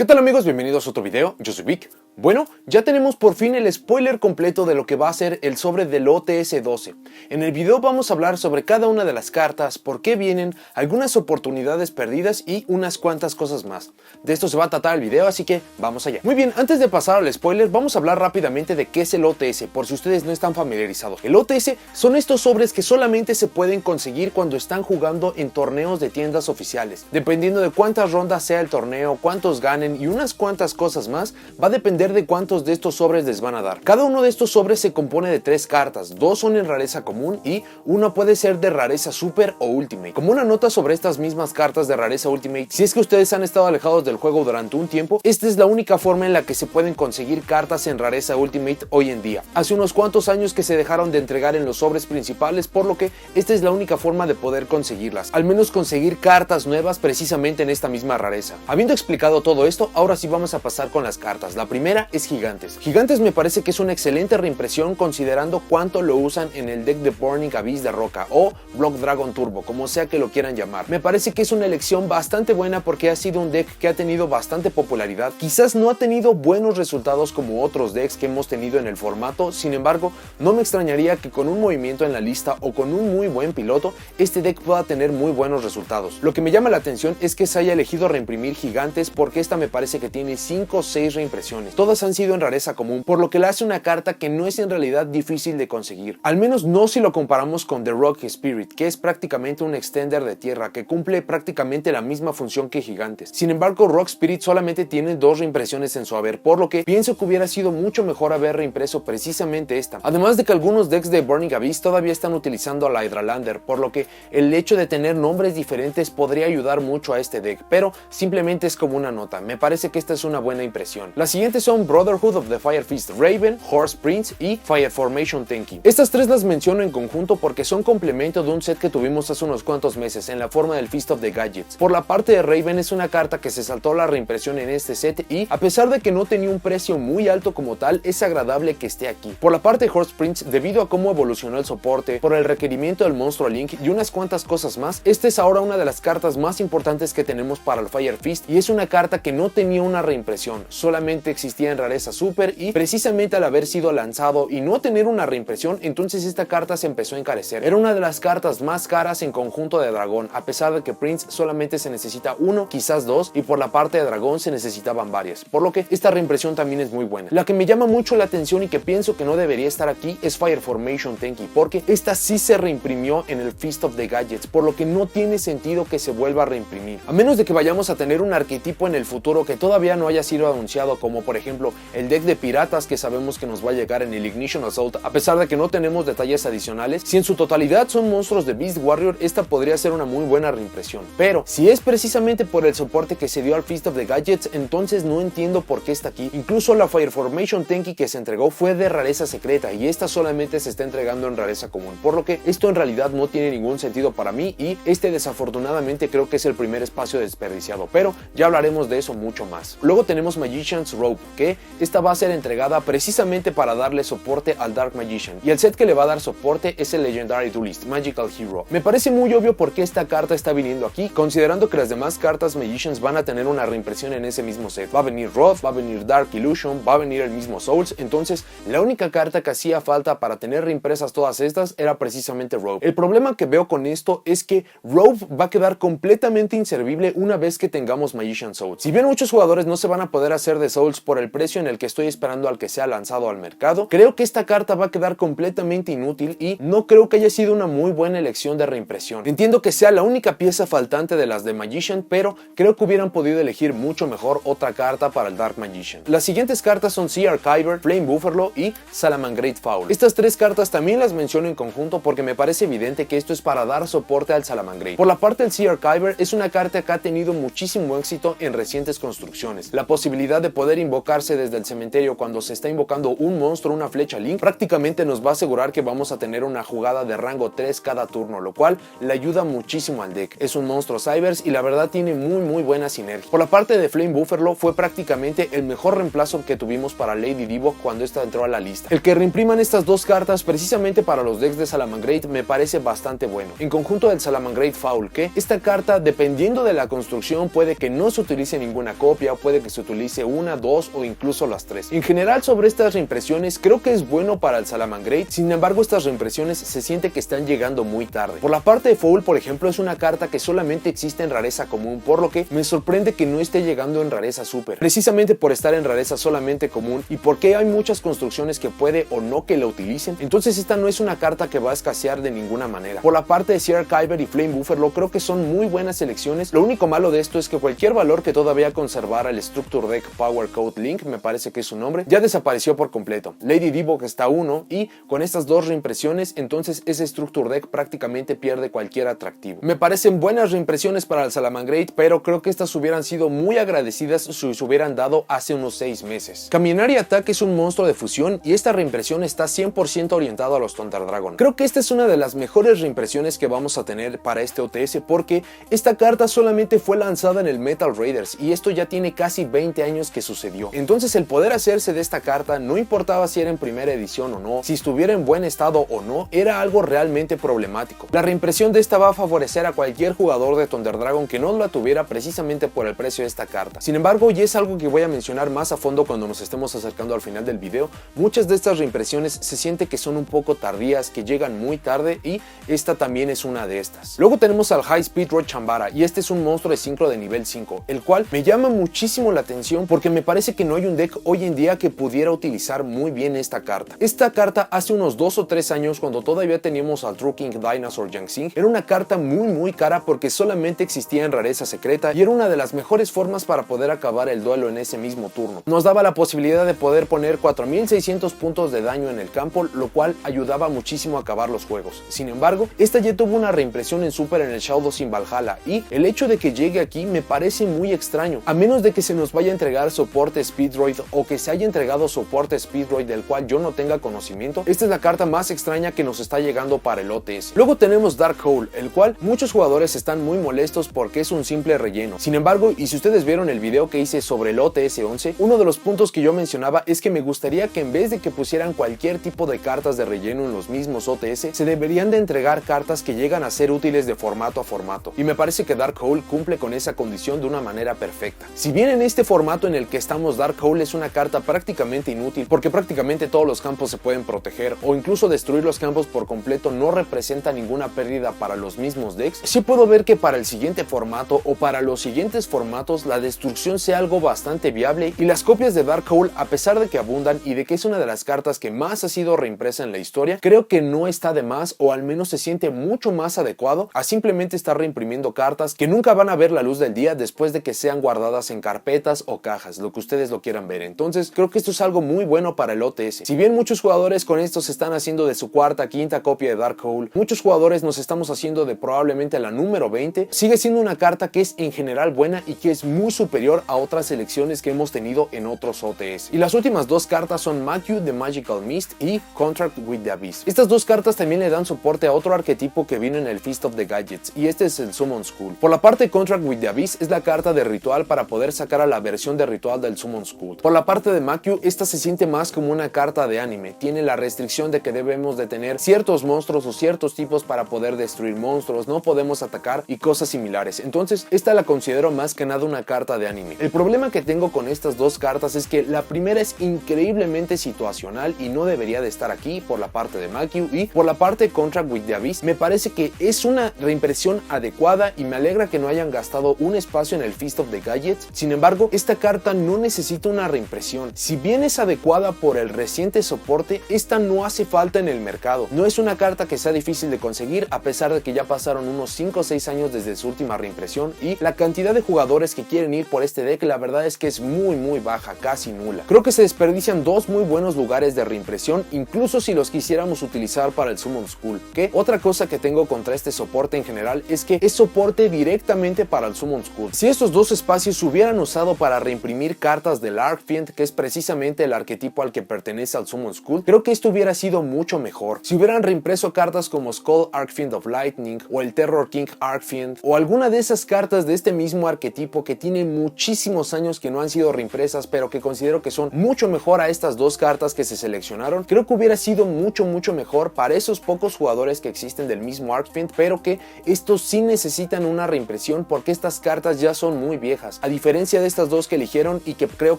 ¿Qué tal amigos? Bienvenidos a otro video, yo soy Vic. Bueno, ya tenemos por fin el spoiler completo de lo que va a ser el sobre del OTS-12. En el video vamos a hablar sobre cada una de las cartas, por qué vienen, algunas oportunidades perdidas y unas cuantas cosas más. De esto se va a tratar el video, así que vamos allá. Muy bien, antes de pasar al spoiler, vamos a hablar rápidamente de qué es el OTS, por si ustedes no están familiarizados. El OTS son estos sobres que solamente se pueden conseguir cuando están jugando en torneos de tiendas oficiales. Dependiendo de cuántas rondas sea el torneo, cuántos ganen y unas cuantas cosas más, va a depender de cuántos de estos sobres les van a dar. Cada uno de estos sobres se compone de 3 cartas, 2 son en rareza común y una puede ser de rareza super o ultimate. Como una nota sobre estas mismas cartas de rareza ultimate, si es que ustedes han estado alejados del juego durante un tiempo, esta es la única forma en la que se pueden conseguir cartas en rareza ultimate hoy en día. Hace unos cuantos años que se dejaron de entregar en los sobres principales, por lo que esta es la única forma de poder conseguirlas, al menos conseguir cartas nuevas precisamente en esta misma rareza. Habiendo explicado todo esto, ahora sí vamos a pasar con las cartas. La primera es Gigantes. Gigantes me parece que es una excelente reimpresión considerando cuánto lo usan en el deck de Burning Abyss de Roca o Block Dragon Turbo, como sea que lo quieran llamar. Me parece que es una elección bastante buena porque ha sido un deck que ha tenido bastante popularidad. Quizás no ha tenido buenos resultados como otros decks que hemos tenido en el formato, sin embargo, no me extrañaría que con un movimiento en la lista o con un muy buen piloto, este deck pueda tener muy buenos resultados. Lo que me llama la atención es que se haya elegido reimprimir Gigantes porque esta me parece que tiene 5 o 6 reimpresiones. Todas han sido en rareza común, por lo que le hace una carta que no es en realidad difícil de conseguir. Al menos no si lo comparamos con The Rock Spirit, que es prácticamente un extender de tierra que cumple prácticamente la misma función que Gigantes. Sin embargo, Rock Spirit solamente tiene 2 reimpresiones en su haber, por lo que pienso que hubiera sido mucho mejor haber reimpreso precisamente esta. Además de que algunos decks de Burning Abyss todavía están utilizando a la Hydralander, por lo que el hecho de tener nombres diferentes podría ayudar mucho a este deck, pero simplemente es como una nota. Me parece que esta es una buena impresión. Las siguientes son Brotherhood of the Fire Fist Raven, Horse Prince y Fire Formation Tenki. Estas 3 las menciono en conjunto porque son complemento de un set que tuvimos hace unos cuantos meses en la forma del Fist of the Gadgets. Por la parte de Raven es una carta que se saltó la reimpresión en este set y a pesar de que no tenía un precio muy alto como tal, es agradable que esté aquí. Por la parte de Horse Prince, debido a cómo evolucionó el soporte, por el requerimiento del monstruo Link y unas cuantas cosas más, esta es ahora una de las cartas más importantes que tenemos para el Fire Fist y es una carta que no tenía una reimpresión, solamente existía en rareza super y precisamente al haber sido lanzado y no tener una reimpresión, entonces esta carta se empezó a encarecer. Era una de las cartas más caras en conjunto de dragón, a pesar de que Prince solamente se necesita 1, quizás 2 y por la parte de dragón se necesitaban varias, por lo que esta reimpresión también es muy buena. La que me llama mucho la atención y que pienso que no debería estar aquí es Fire Formation Tenki, porque esta sí se reimprimió en el Fist of the Gadgets, por lo que no tiene sentido que se vuelva a reimprimir, a menos de que vayamos a tener un arquetipo en el futuro que todavía no haya sido anunciado, como por ejemplo el deck de piratas que sabemos que nos va a llegar en el Ignition Assault, a pesar de que no tenemos detalles adicionales. Si en su totalidad son monstruos de Beast Warrior, esta podría ser una muy buena reimpresión, pero si es precisamente por el soporte que se dio al Fist of the Gadgets, entonces no entiendo por qué está aquí. Incluso la Fire Formation Tenki que se entregó fue de rareza secreta y esta solamente se está entregando en rareza común, por lo que esto en realidad no tiene ningún sentido para mí y este desafortunadamente creo que es el primer espacio desperdiciado, pero ya hablaremos de eso mucho más. Luego tenemos Magician's Rope, que esta va a ser entregada precisamente para darle soporte al Dark Magician y el set que le va a dar soporte es el Legendary Duelist Magical Hero. Me parece muy obvio por qué esta carta está viniendo aquí, considerando que las demás cartas Magicians van a tener una reimpresión en ese mismo set. Va a venir Wrath, va a venir Dark Illusion, va a venir el mismo Souls, entonces la única carta que hacía falta para tener reimpresas todas estas era precisamente Rope. El problema que veo con esto es que Rope va a quedar completamente inservible una vez que tengamos Magician Souls. Si bien muchos jugadores no se van a poder hacer de Souls por el precio en el que estoy esperando al que sea lanzado al mercado, creo que esta carta va a quedar completamente inútil y no creo que haya sido una muy buena elección de reimpresión. Entiendo que sea la única pieza faltante de las de Magician, pero creo que hubieran podido elegir mucho mejor otra carta para el Dark Magician. Las siguientes cartas son Sea Archiver, Flame Buffalo y Salamangreat Fowl. Estas 3 cartas también las menciono en conjunto porque me parece evidente que esto es para dar soporte al Salamangreat. Por la parte del Sea Archiver es una carta que ha tenido muchísimo éxito en recientes construcciones. La posibilidad de poder invocar invocarse desde el cementerio cuando se está invocando un monstruo, una flecha Link, prácticamente nos va a asegurar que vamos a tener una jugada de rango 3 cada turno, lo cual le ayuda muchísimo al deck. Es un monstruo Cybers y la verdad tiene muy buena sinergia. Por la parte de Flame Bufferlo fue prácticamente el mejor reemplazo que tuvimos para Lady Divo cuando esta entró a la lista. El que reimpriman estas dos cartas precisamente para los decks de Salamangreat me parece bastante bueno. En conjunto del Salamangreat Foul, que esta carta, dependiendo de la construcción, puede que no se utilice ninguna copia, puede que se utilice una, dos o incluso las tres. En general, sobre estas reimpresiones, creo que es bueno para el Salamangreat. Sin embargo, estas reimpresiones se siente que están llegando muy tarde. Por la parte de Foul, por ejemplo, es una carta que solamente existe en rareza común, por lo que me sorprende que no esté llegando en rareza super, precisamente por estar en rareza solamente común y porque hay muchas construcciones que puede o no que la utilicen. Entonces esta no es una carta que va a escasear de ninguna manera. Por la parte de Sea Kyber y Flame Bufferlo, creo que son muy buenas selecciones. Lo único malo de esto es que cualquier valor que todavía conservara el Structure Deck Power Code Link, me parece que es su nombre, ya desapareció por completo. Lady Divo que está 1 y con estas dos reimpresiones, entonces ese Structure Deck prácticamente pierde cualquier atractivo. Me parecen buenas reimpresiones para el Salamangreat, pero creo que estas hubieran sido muy agradecidas si se hubieran dado hace unos 6 meses. Kaminari Attack es un monstruo de fusión y esta reimpresión está 100% orientado a los Thunder Dragon. Creo que esta es una de las mejores reimpresiones que vamos a tener para este OTS porque esta carta solamente fue lanzada en el Metal Raiders y esto ya tiene casi 20 años que sucedió. Entonces el poder hacerse de esta carta, no importaba si era en primera edición o no, si estuviera en buen estado o no, era algo realmente problemático. La reimpresión de esta va a favorecer a cualquier jugador de Thunder Dragon que no la tuviera precisamente por el precio de esta carta. Sin embargo, y es algo que voy a mencionar más a fondo cuando nos estemos acercando al final del video, muchas de estas reimpresiones se siente que son un poco tardías, que llegan muy tarde y esta también es una de estas. Luego tenemos al High Speed Road Chambara y este es un monstruo de sincro de nivel 5, el cual me llama muchísimo la atención porque me parece que no hay un deck hoy en día que pudiera utilizar muy bien esta carta. Esta carta hace unos 2 o 3 años cuando todavía teníamos al True King Dinosaur Yang-Xing era una carta muy cara porque solamente existía en rareza secreta y era una de las mejores formas para poder acabar el duelo en ese mismo turno. Nos daba la posibilidad de poder poner 4600 puntos de daño en el campo, lo cual ayudaba muchísimo a acabar los juegos. Sin embargo, esta ya tuvo una reimpresión en Super en el Shadows in Valhalla y el hecho de que llegue aquí me parece muy extraño, a menos de que se nos vaya a entregar soporte Speedroid o que se haya entregado soporte Speedroid del cual yo no tenga conocimiento. Esta es la carta más extraña que nos está llegando para el OTS. Luego tenemos Dark Hole, el cual muchos jugadores están muy molestos porque es un simple relleno. Sin embargo, y si ustedes vieron el video que hice sobre el OTS 11, uno de los puntos que yo mencionaba es que me gustaría que en vez de que pusieran cualquier tipo de cartas de relleno en los mismos OTS, se deberían de entregar cartas que llegan a ser útiles de formato a formato. Y me parece que Dark Hole cumple con esa condición de una manera perfecta. Si bien en este formato en el que estamos Dark Hole es una carta prácticamente inútil porque prácticamente todos los campos se pueden proteger o incluso destruir los campos por completo no representa ninguna pérdida para los mismos decks, sí puedo ver que para el siguiente formato o para los siguientes formatos la destrucción sea algo bastante viable y las copias de Dark Hole, a pesar de que abundan y de que es una de las cartas que más ha sido reimpresa en la historia, creo que no está de más o al menos se siente mucho más adecuado a simplemente estar reimprimiendo cartas que nunca van a ver la luz del día después de que sean guardadas en carpetas o cajas, lo que ustedes lo quieran ver. Entonces creo que esto es algo muy bueno para el OTS. Si bien muchos jugadores con esto se están haciendo de su cuarta, quinta copia de Dark Hole, muchos jugadores nos estamos haciendo de probablemente la número 20, sigue siendo una carta que es en general buena y que es muy superior a otras selecciones que hemos tenido en otros OTS. Y las últimas dos cartas son Matthew the Magical Mist y Contract with the Abyss. Estas dos cartas también le dan soporte a otro arquetipo que viene en el Feast of the Gadgets y este es el Summon School. Por la parte de Contract with the Abyss es la carta de ritual para poder sacar a la versión de ritual del Summon School. Por la parte de Matthew, esta se siente más como una carta de anime, tiene la restricción de que debemos de tener ciertos monstruos o ciertos tipos para poder destruir monstruos, no podemos atacar y cosas similares. Entonces esta la considero más que nada una carta de anime. El problema que tengo con estas dos cartas es que la primera es increíblemente situacional y no debería de estar aquí por la parte de Matthew, y por la parte de Contract with the Abyss me parece que es una reimpresión adecuada y me alegra que no hayan gastado un espacio en el Feast of the Gadgets. Sin embargo, esta carta no necesita una reimpresión. Si bien es adecuada por el reciente soporte, esta no hace falta en el mercado. No es una carta que sea difícil de conseguir a pesar de que ya pasaron unos 5 o 6 años desde su última reimpresión y la cantidad de jugadores que quieren ir por este deck la verdad es que es muy baja, casi nula. Creo que se desperdician dos muy buenos lugares de reimpresión, incluso si los quisiéramos utilizar para el Summon School. Que otra cosa que tengo contra este soporte en general es que es soporte directamente para el Summon School. Si estos dos espacios se hubieran usado para reimprimir cartas cartas del Arcfiend, que es precisamente el arquetipo al que pertenece al Summon Skull, creo que esto hubiera sido mucho mejor. Si hubieran reimpreso cartas como Skull Arcfiend of Lightning o el Terror King Arcfiend o alguna de esas cartas de este mismo arquetipo que tiene muchísimos años que no han sido reimpresas, pero que considero que son mucho mejor a estas dos cartas que se seleccionaron, creo que hubiera sido mucho mejor para esos pocos jugadores que existen del mismo Arcfiend, pero que estos sí necesitan una reimpresión porque estas cartas ya son muy viejas, a diferencia de estas dos que eligieron y que creo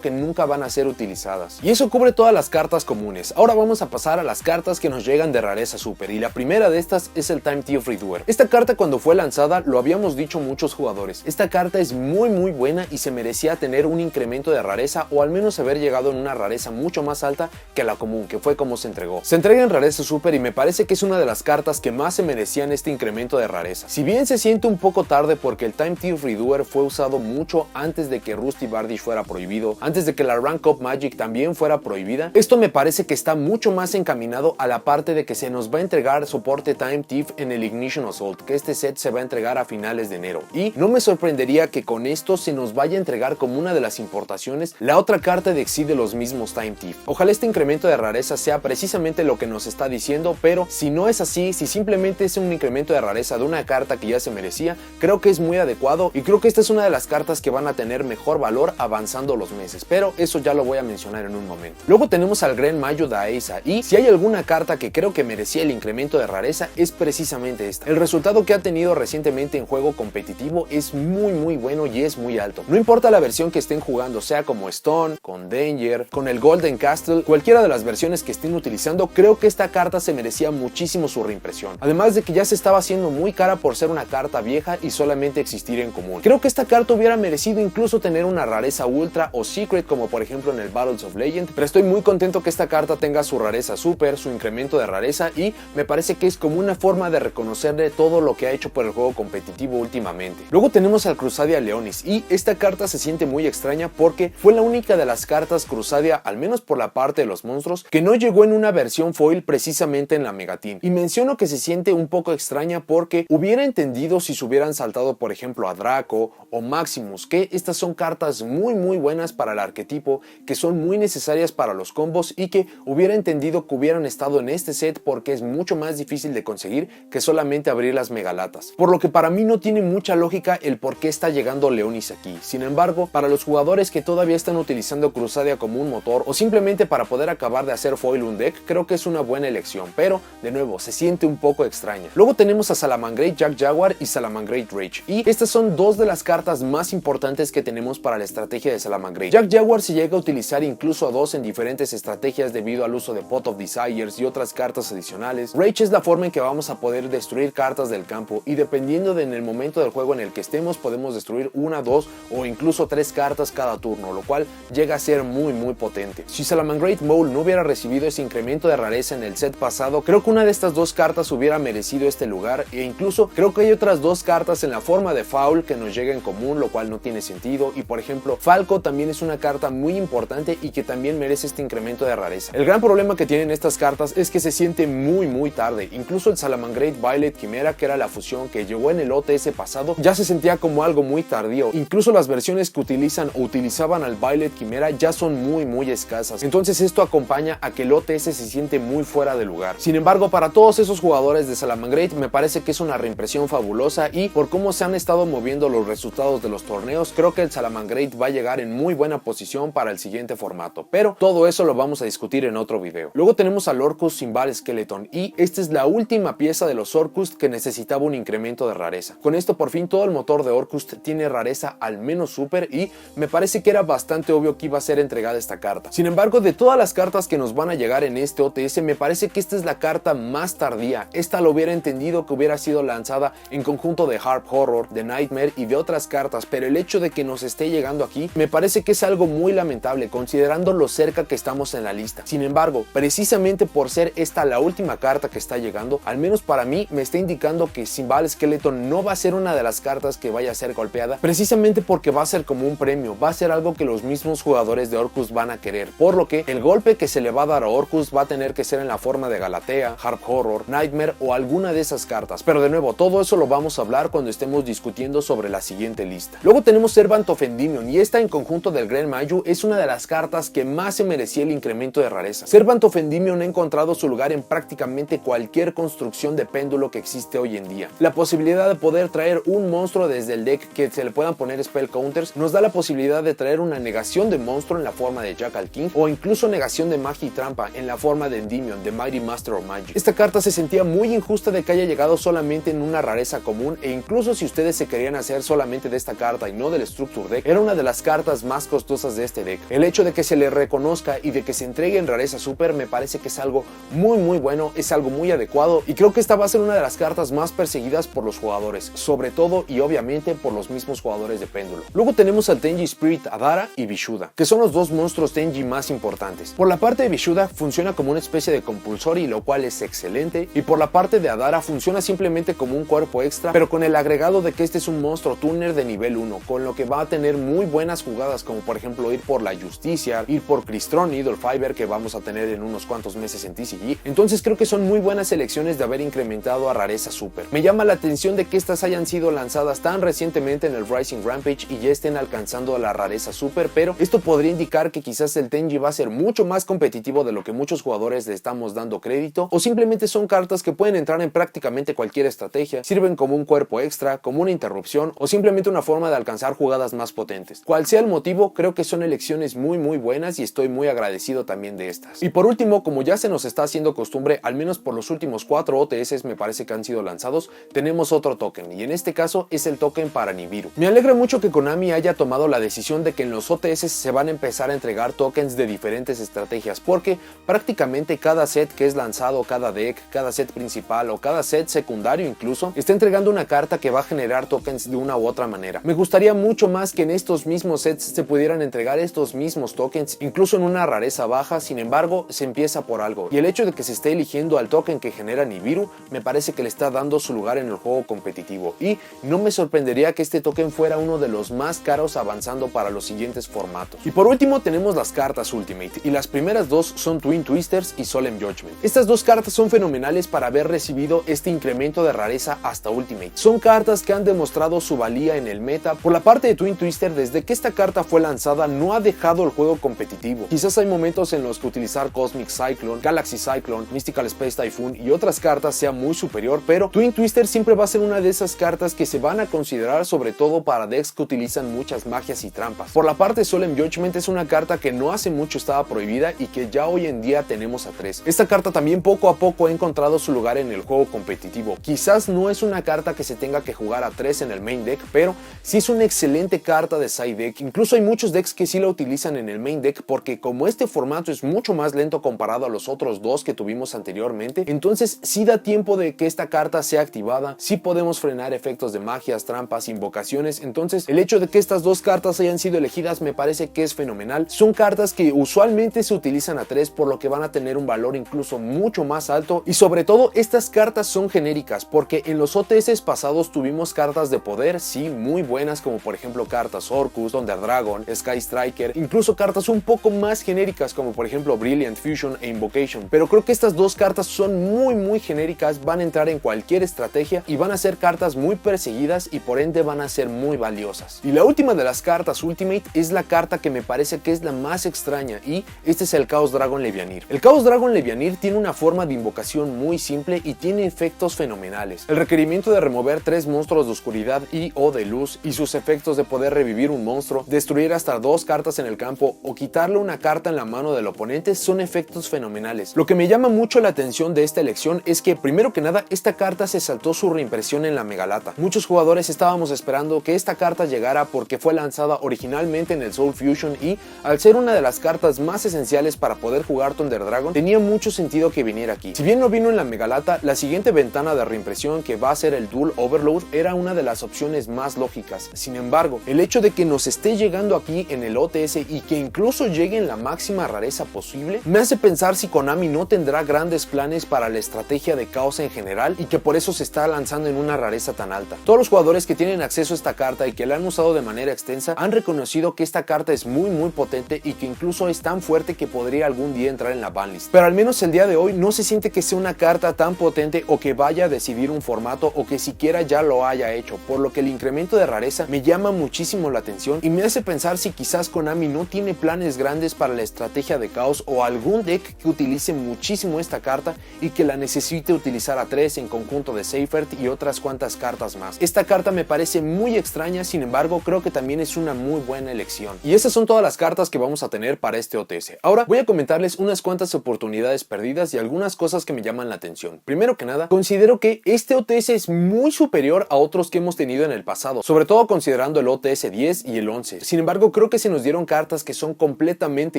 que nunca van a ser utilizadas. Y eso cubre todas las cartas comunes. Ahora vamos a pasar a las cartas que nos llegan de rareza super, y la primera de estas es el Time Thief Redoer. Esta carta, cuando fue lanzada, lo habíamos dicho muchos jugadores, esta carta es muy buena y se merecía tener un incremento de rareza, o al menos haber llegado en una rareza mucho más alta que la común, que fue como se entregó. Se entrega en rareza super y me parece que es una de las cartas que más se merecían este incremento de rareza. Si bien se siente un poco tarde porque el Time Thief Redoer fue usado mucho antes de que Rusty Bardish fuera prohibido, antes de que la Rank Up Magic también fuera prohibida, esto me parece que está mucho más encaminado a la parte de que se nos va a entregar soporte Time Thief en el Ignition Assault, que este set se va a entregar a finales de enero, y no me sorprendería que con esto se nos vaya a entregar como una de las importaciones la otra carta de Exceed de los mismos Time Thief. Ojalá este incremento de rareza sea precisamente lo que nos está diciendo, pero si no es así, si simplemente es un incremento de rareza de una carta que ya se merecía, creo que es muy adecuado y creo que esta es una de las cartas que van a tener mejor valor avanzando los meses, pero eso ya lo voy a mencionar en un momento. Luego tenemos al Gren Mayo Daesa, y si hay alguna carta que creo que merecía el incremento de rareza es precisamente esta. El resultado que ha tenido recientemente en juego competitivo es muy bueno y es muy alto. No importa la versión que estén jugando, sea como Stone, con Danger, con el Golden Castle, cualquiera de las versiones que estén utilizando, creo que esta carta se merecía muchísimo su reimpresión. Además de que ya se estaba haciendo muy cara por ser una carta vieja y solamente existir en común. Creo que esta carta hubiera merecido incluso tener una rareza ultra o secret, como por ejemplo en el Battles of Legend, pero estoy muy contento que esta carta tenga su rareza super, su incremento de rareza, y me parece que es como una forma de reconocerle todo lo que ha hecho por el juego competitivo últimamente. Luego tenemos al Crusadia Leonis, y esta carta se siente muy extraña porque fue la única de las cartas Crusadia, al menos por la parte de los monstruos, que no llegó en una versión foil precisamente en la Megateam. Y menciono que se siente un poco extraña porque hubiera entendido si se hubieran saltado por ejemplo a Draco o Maximus, que estas son cartas muy buenas para el arquetipo, que son muy necesarias para los combos, y que hubiera entendido que hubieran estado en este set porque es mucho más difícil de conseguir que solamente abrir las megalatas. Por lo que para mí no tiene mucha lógica el por qué está llegando Leonis aquí. Sin embargo, para los jugadores que todavía están utilizando Crusadia como un motor o simplemente para poder acabar de hacer foil un deck, creo que es una buena elección, pero de nuevo se siente un poco extraña. Luego tenemos a Salamangreat Jack Jaguar y Salamangreat Rage, y estas son dos de las cartas más importantes que tenemos para la estrategia de Salamangreat. Jack Jaguar se llega a utilizar incluso a dos en diferentes estrategias debido al uso de Pot of Desires y otras cartas adicionales. Rage es la forma en que vamos a poder destruir cartas del campo, y dependiendo de en el momento del juego en el que estemos podemos destruir una, dos o incluso tres cartas cada turno, lo cual llega a ser muy potente. Si Salamangreat Maul no hubiera recibido ese incremento de rareza en el set pasado, creo que una de estas dos cartas hubiera merecido este lugar, e incluso creo que hay otras dos cartas en la forma de Foul que nos llega en común, lo cual no tiene sentido, y por ejemplo Falco también es una carta muy importante y que también merece este incremento de rareza. El gran problema que tienen estas cartas es que se siente muy tarde. Incluso el Salamangreat Violet Chimera, que era la fusión que llegó en el OTS pasado, ya se sentía como algo muy tardío. Incluso las versiones que utilizan o utilizaban al Violet Chimera ya son muy escasas. Entonces esto acompaña a que el OTS se siente muy fuera de lugar. Sin embargo, para todos esos jugadores de Salamangreat me parece que es una reimpresión fabulosa, y por cómo se han estado moviendo los resultados de los torneos, creo que el Salamangreat va a llegar en muy buena posición para el siguiente formato, pero todo eso lo vamos a discutir en otro video. Luego tenemos al Orcust Symbal Skeleton, y esta es la última pieza de los Orcust que necesitaba un incremento de rareza. Con esto por fin todo el motor de Orcust tiene rareza al menos super, y me parece que era bastante obvio que iba a ser entregada esta carta. Sin embargo, de todas las cartas que nos van a llegar en este OTS, me parece que esta es la carta más tardía. Esta lo hubiera entendido que hubiera sido lanzada en conjunto de Harp Horror, de Nightmare y de otras cartas, pero el hecho de que nos esté llegando aquí me parece que es algo muy lamentable considerando lo cerca que estamos en la lista. Sin embargo, precisamente por ser esta la última carta que está llegando, al menos para mí me está indicando que Symbal Skeleton no va a ser una de las cartas que vaya a ser golpeada, precisamente porque va a ser como un premio, va a ser algo que los mismos jugadores de Orcust van a querer, por lo que el golpe que se le va a dar a Orcust va a tener que ser en la forma de Galatea, Harp Horror, Nightmare o alguna de esas cartas. Pero de nuevo, todo eso lo vamos a hablar cuando estemos discutiendo sobre la siguiente lista. Luego tenemos Servant of Endymion, y esta en conjunto del Mayu es una de las cartas que más se merecía el incremento de rareza. Servant of Endymion ha encontrado su lugar en prácticamente cualquier construcción de péndulo que existe hoy en día. La posibilidad de poder traer un monstruo desde el deck que se le puedan poner spell counters nos da la posibilidad de traer una negación de monstruo en la forma de Jackal King o incluso negación de magia y trampa en la forma de Endymion, de Mighty Master of Magic. Esta carta se sentía muy injusta de que haya llegado solamente en una rareza común, e incluso si ustedes se querían hacer solamente de esta carta y no del Structure Deck, era una de las cartas más costosas de este deck. El hecho de que se le reconozca y de que se entregue en rareza super me parece que es algo muy bueno, es algo muy adecuado, y creo que esta va a ser una de las cartas más perseguidas por los jugadores, sobre todo y obviamente por los mismos jugadores de péndulo. Luego tenemos al Tenji Spirit Adara y Vishuda, que son los dos monstruos Tenji más importantes. Por la parte de Vishuda funciona como una especie de compulsory, lo cual es excelente, y por la parte de Adara funciona simplemente como un cuerpo extra, pero con el agregado de que este es un monstruo tuner de nivel 1, con lo que va a tener muy buenas jugadas, como por ejemplo ir por la Justicia, ir por Crystron, Needle Fiber, que vamos a tener en unos cuantos meses en TCG. Entonces creo que son muy buenas elecciones de haber incrementado a rareza super. Me llama la atención de que estas hayan sido lanzadas tan recientemente en el Rising Rampage y ya estén alcanzando la rareza super, pero esto podría indicar que quizás el Tenji va a ser mucho más competitivo de lo que muchos jugadores le estamos dando crédito, o simplemente son cartas que pueden entrar en prácticamente cualquier estrategia, sirven como un cuerpo extra, como una interrupción o simplemente una forma de alcanzar jugadas más potentes. Cual sea el motivo, creo que son elecciones muy buenas y estoy muy agradecido también de estas. Y por último, como ya se nos está haciendo costumbre, al menos por los últimos 4 OTS me parece que han sido lanzados, tenemos otro token, y en este caso es el token para Nibiru. Me alegra mucho que Konami haya tomado la decisión de que en los OTS se van a empezar a entregar tokens de diferentes estrategias, porque prácticamente cada set que es lanzado, cada deck, cada set principal o cada set secundario incluso, está entregando una carta que va a generar tokens de una u otra manera. Me gustaría mucho más que en estos mismos sets se pudieran entregar estos mismos tokens, incluso en una rareza baja. Sin embargo, se empieza por algo, y el hecho de que se esté eligiendo al token que genera Nibiru me parece que le está dando su lugar en el juego competitivo, y no me sorprendería que este token fuera uno de los más caros avanzando para los siguientes formatos. Y por último tenemos las cartas Ultimate, y las primeras dos son Twin Twisters y Solemn Judgment. Estas dos cartas son fenomenales para haber recibido este incremento de rareza hasta Ultimate. Son cartas que han demostrado su valía en el meta. Por la parte de Twin Twister, desde que esta carta fue lanzada no ha dejado el juego competitivo. Quizás hay momentos en los que utilizar Cosmic Cyclone, Galaxy Cyclone, Mystical Space Typhoon y otras cartas sea muy superior, pero Twin Twister siempre va a ser una de esas cartas que se van a considerar sobre todo para decks que utilizan muchas magias y trampas. Por la parte de Solemn Judgment es una carta que no hace mucho estaba prohibida y que ya hoy en día tenemos a 3. Esta carta también poco a poco ha encontrado su lugar en el juego competitivo. Quizás no es una carta que se tenga que jugar a 3 en el main deck, pero sí es una excelente carta de side deck. Incluso hay muchos decks que sí la utilizan en el main deck, porque como este formato es mucho más lento comparado a los otros dos que tuvimos anteriormente, entonces sí da tiempo de que esta carta sea activada, sí podemos frenar efectos de magias, trampas, invocaciones. Entonces el hecho de que estas dos cartas hayan sido elegidas me parece que es fenomenal. Son cartas que usualmente se utilizan a 3, por lo que van a tener un valor incluso mucho más alto, y sobre todo estas cartas son genéricas, porque en los OTS pasados tuvimos cartas de poder, sí, muy buenas, como por ejemplo cartas Orcus, Thunder Dragon, Sky Striker, incluso cartas un poco más genéricas como por ejemplo Brilliant Fusion e Invocation, pero creo que estas dos cartas son muy genéricas, van a entrar en cualquier estrategia y van a ser cartas muy perseguidas y por ende van a ser muy valiosas. Y la última de las cartas Ultimate es la carta que me parece que es la más extraña, y este es el Chaos Dragon Levianir. El Chaos Dragon Levianir tiene una forma de invocación muy simple y tiene efectos fenomenales. El requerimiento de remover 3 monstruos de oscuridad y o de luz, y sus efectos de poder revivir un monstruo, destruir hasta 2 cartas en el campo o quitarle una carta en la mano del oponente son efectos fenomenales. Lo que me llama mucho la atención de esta elección es que primero que nada esta carta se saltó su reimpresión en la Megalata. Muchos jugadores estábamos esperando que esta carta llegara porque fue lanzada originalmente en el Soul Fusion, y al ser una de las cartas más esenciales para poder jugar Thunder Dragon tenía mucho sentido que viniera aquí. Si bien no vino en la Megalata, la siguiente ventana de reimpresión, que va a ser el Dual Overload, era una de las opciones más lógicas. Sin embargo, el hecho de que nos esté llegando aquí en el OTS y que incluso llegue en la máxima rareza posible me hace pensar si Konami no tendrá grandes planes para la estrategia de caos en general y que por eso se está lanzando en una rareza tan alta. Todos los jugadores que tienen acceso a esta carta y que la han usado de manera extensa han reconocido que esta carta es muy potente y que incluso es tan fuerte que podría algún día entrar en la banlist. Pero al menos el día de hoy no se siente que sea una carta tan potente o que vaya a decidir un formato o que siquiera ya lo haya hecho, por lo que el incremento de rareza me llama muchísimo la atención y me hace pensar si quizás Konami no tiene planes grandes para la estrategia de caos o algún deck que utilice muchísimo esta carta y que la necesite utilizar a 3 en conjunto de Seifert y otras cuantas cartas más. Esta carta me parece muy extraña, sin embargo creo que también es una muy buena elección. Y esas son todas las cartas que vamos a tener para este OTS. Ahora voy a comentarles unas cuantas oportunidades perdidas y algunas cosas que me llaman la atención. Primero que nada, considero que este OTS es muy superior a otros que hemos tenido en el pasado, sobre todo considerando el OTS 10 y el 11. Sin embargo, creo que se nos dieron cartas que son completamente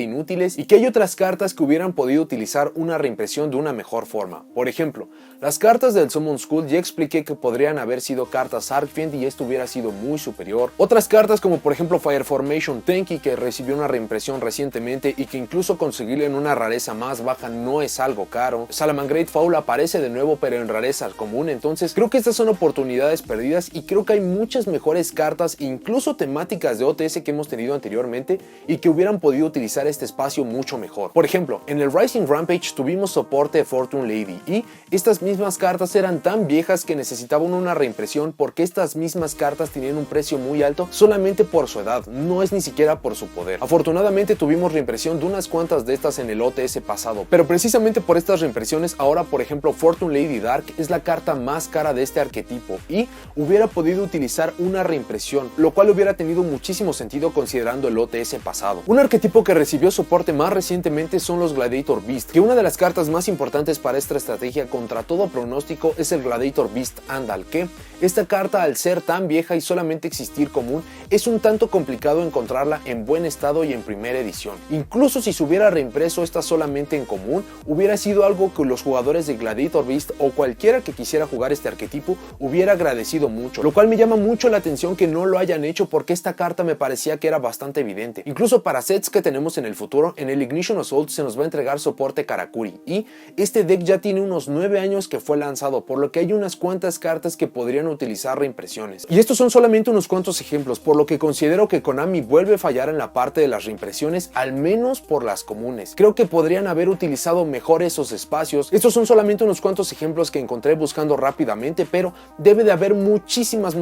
inútiles y que hay otras cartas que hubieran podido utilizar una reimpresión de una mejor forma. Por ejemplo, las cartas del Summon School ya expliqué que podrían haber sido cartas Arcfiend y esto hubiera sido muy superior. Otras cartas como por ejemplo Fire Formation Tenki, que recibió una reimpresión recientemente y que incluso conseguirle en una rareza más baja no es algo caro. Salamangreat Foul aparece de nuevo pero en rareza común, entonces creo que estas son oportunidades perdidas y creo que hay muchas mejores cartas, incluso temáticas de OTS que hemos tenido anteriormente y que hubieran podido utilizar este espacio mucho mejor. Por ejemplo, en el Rising Rampage tuvimos soporte de Fortune Lady y estas mismas cartas eran tan viejas que necesitaban una reimpresión porque estas mismas cartas tenían un precio muy alto solamente por su edad, no es ni siquiera por su poder. Afortunadamente tuvimos reimpresión de unas cuantas de estas en el OTS pasado, pero precisamente por estas reimpresiones ahora por ejemplo Fortune Lady Dark es la carta más cara de este arquetipo y hubiera podido utilizar una reimpresión, lo cual hubiera tenido muchísimo sentido considerando el OTS pasado. Un arquetipo que recibió soporte más recientemente son los Gladiator Beast, que una de las cartas más importantes para esta estrategia contra todo pronóstico es el Gladiator Beast Andal, que esta carta al ser tan vieja y solamente existir común es un tanto complicado encontrarla en buen estado y en primera edición. Incluso si se hubiera reimpreso esta solamente en común, hubiera sido algo que los jugadores de Gladiator Beast o cualquiera que quisiera jugar este arquetipo hubiera agradecido mucho, lo cual me llama mucho la atención que no lo hayan hecho porque esta carta me parecía que era bastante evidente. Incluso para sets que tenemos en el futuro, en el Ignition Assault se nos va a entregar soporte Karakuri y este deck ya tiene unos 9 años que fue lanzado, por lo que hay unas cuantas cartas que podrían utilizar reimpresiones. Y estos son solamente unos cuantos ejemplos, por lo que considero que Konami vuelve a fallar en la parte de las reimpresiones, al menos por las comunes. Creo que podrían haber utilizado mejor esos espacios. Estos son solamente unos cuantos ejemplos que encontré buscando rápidamente, pero debe de haber muchísimas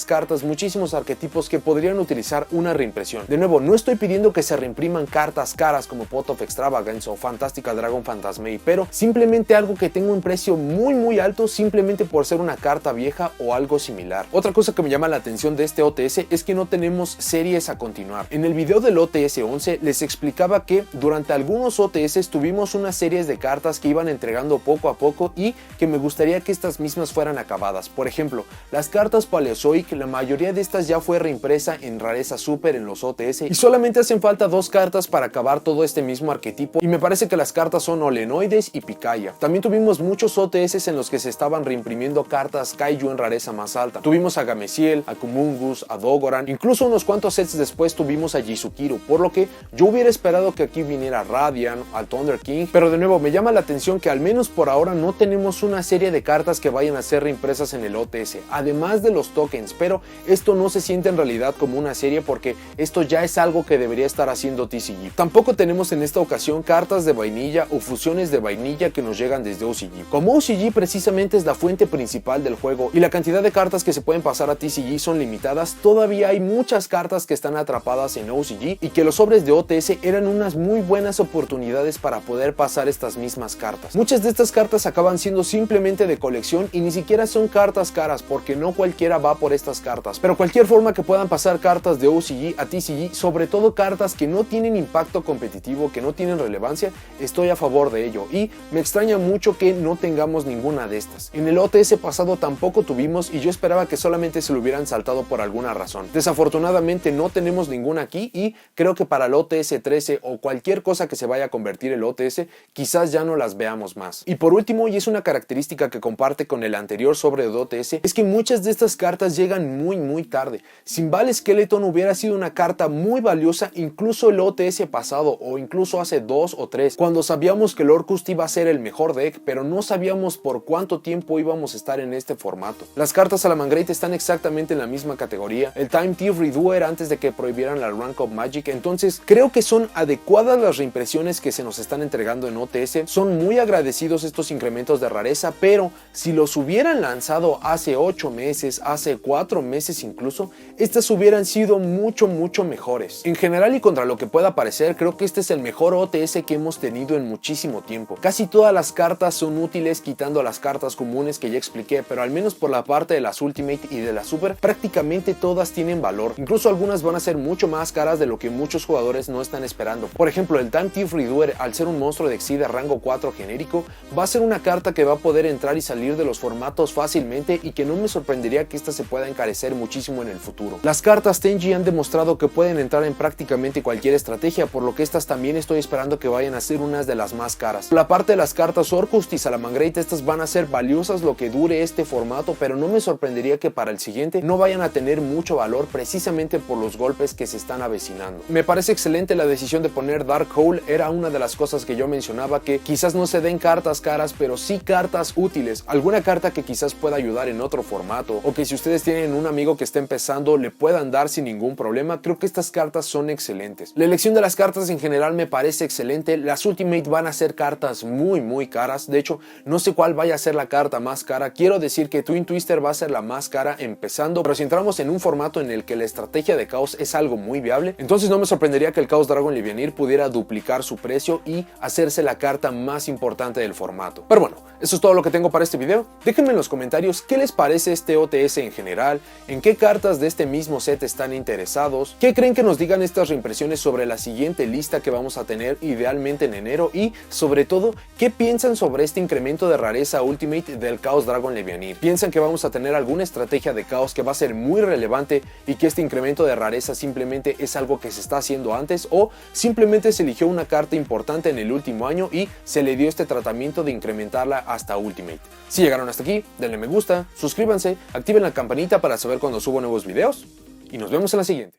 cartas, muchísimos arquetipos que podrían utilizar una reimpresión. De nuevo, no estoy pidiendo que se reimpriman cartas caras como Pot of Extravagance o Fantastica Dragon Phantasmate, pero simplemente algo que tenga un precio muy alto simplemente por ser una carta vieja o algo similar. Otra cosa que me llama la atención de este OTS es que no tenemos series a continuar. En el video del OTS 11 les explicaba que durante algunos OTS tuvimos unas series de cartas que iban entregando poco a poco y que me gustaría que estas mismas fueran acabadas. Por ejemplo, las cartas Paleozoic, la mayoría de estas ya fue reimpresa en rareza super en los OTS y solamente hacen falta 2 cartas para acabar todo este mismo arquetipo y me parece que las cartas son Olenoides y Picaya. También tuvimos muchos OTS en los que se estaban reimprimiendo cartas Kaiju en rareza más alta. Tuvimos a Gameciel, a Kumungus, a Dogoran, incluso unos cuantos sets después tuvimos a Jizukiru, por lo que yo hubiera esperado que aquí viniera Radiant, al Thunder King, pero de nuevo me llama la atención que al menos por ahora no tenemos una serie de cartas que vayan a ser reimpresas en el OTS, además de los tokens, pero esto no se siente en realidad como una serie porque esto ya es algo que debería estar haciendo TCG. Tampoco tenemos en esta ocasión cartas de vainilla o fusiones de vainilla que nos llegan desde OCG. Como OCG precisamente es la fuente principal del juego y la cantidad de cartas que se pueden pasar a TCG son limitadas, todavía hay muchas cartas que están atrapadas en OCG y que los sobres de OTS eran unas muy buenas oportunidades para poder pasar estas mismas cartas. Muchas de estas cartas acaban siendo simplemente de colección y ni siquiera son cartas caras porque no cualquiera va por estas cartas, pero cualquier forma que puedan pasar cartas de OCG a TCG, sobre todo cartas que no tienen impacto competitivo, que no tienen relevancia, estoy a favor de ello y me extraña mucho que no tengamos ninguna de estas. En el OTS pasado tampoco tuvimos y yo esperaba que solamente se lo hubieran saltado por alguna razón. Desafortunadamente no tenemos ninguna aquí y creo que para el OTS 13 o cualquier cosa que se vaya a convertir el OTS quizás ya no las veamos más. Y por último, y es una característica que comparte con el anterior sobre de OTS, es que muchas de estas cartas llegan muy tarde. Symbal Skeleton hubiera sido una carta muy valiosa incluso el OTS pasado o incluso hace 2 o 3, cuando sabíamos que el Orcust iba a ser el mejor deck, pero no sabíamos por cuánto tiempo íbamos a estar en este formato. Las cartas Salamangreat están exactamente en la misma categoría. El Time Thief Redo era antes de que prohibieran la Rank of Magic, entonces creo que son adecuadas las reimpresiones que se nos están entregando en OTS. Son muy agradecidos estos incrementos de rareza, pero si los hubieran lanzado hace 8 meses, hace 4 meses incluso, estas hubieran sido mucho mucho mejores. En general y contra lo que pueda parecer, creo que este es el mejor OTS que hemos tenido en muchísimo tiempo. Casi todas las cartas son útiles quitando las cartas comunes que ya expliqué, pero al menos por la parte de las Ultimate y de la Super, prácticamente todas tienen valor. Incluso algunas van a ser mucho más caras de lo que muchos jugadores no están esperando. Por ejemplo, el Time Thief Redoer, al ser un monstruo de Exceed de rango 4 genérico, va a ser una carta que va a poder entrar y salir de los formatos fácilmente y que no me sorprendería que esta se pueda encarecer muchísimo en el futuro. Las cartas Tenji han demostrado que pueden entrar en prácticamente cualquier estrategia, por lo que estas también estoy esperando que vayan a ser unas de las más caras. Por la parte de las cartas Orcust y Salamangreat, estas van a ser valiosas lo que dure este formato, pero no me sorprendería que para el siguiente no vayan a tener mucho valor precisamente por los golpes que se están avecinando. Me parece excelente la decisión de poner Dark Hole, era una de las cosas que yo mencionaba, que quizás no se den cartas caras, pero sí cartas útiles, alguna carta que quizás pueda ayudar en otro formato, o que si ustedes tienen un amigo que está empezando le puedan dar sin ningún problema. Creo que estas cartas son excelentes. La elección de las cartas en general me parece excelente. Las Ultimate van a ser cartas muy caras, de hecho no sé cuál vaya a ser la carta más cara. Quiero decir que Twin Twister va a ser la más cara empezando, pero si entramos en un formato en el que la estrategia de caos es algo muy viable, entonces no me sorprendería que el Chaos Dragon Levianir pudiera duplicar su precio y hacerse la carta más importante del formato. Pero bueno, eso es todo lo que tengo para este video. Déjenme en los comentarios qué les parece este OTS en general, en qué cartas de este mismo set están interesados, qué creen que nos digan estas reimpresiones sobre la siguiente lista que vamos a tener idealmente en enero, y sobre todo, qué piensan sobre este incremento de rareza Ultimate del Chaos Dragon Levianir. ¿Piensan que vamos a tener alguna estrategia de caos que va a ser muy relevante y que este incremento de rareza simplemente es algo que se está haciendo antes, o simplemente se eligió una carta importante en el último año y se le dio este tratamiento de incrementarla hasta Ultimate? Si llegaron hasta aquí, denle me gusta, suscríbanse, activen la campanita para saber cuando subo nuevos videos y nos vemos en la siguiente.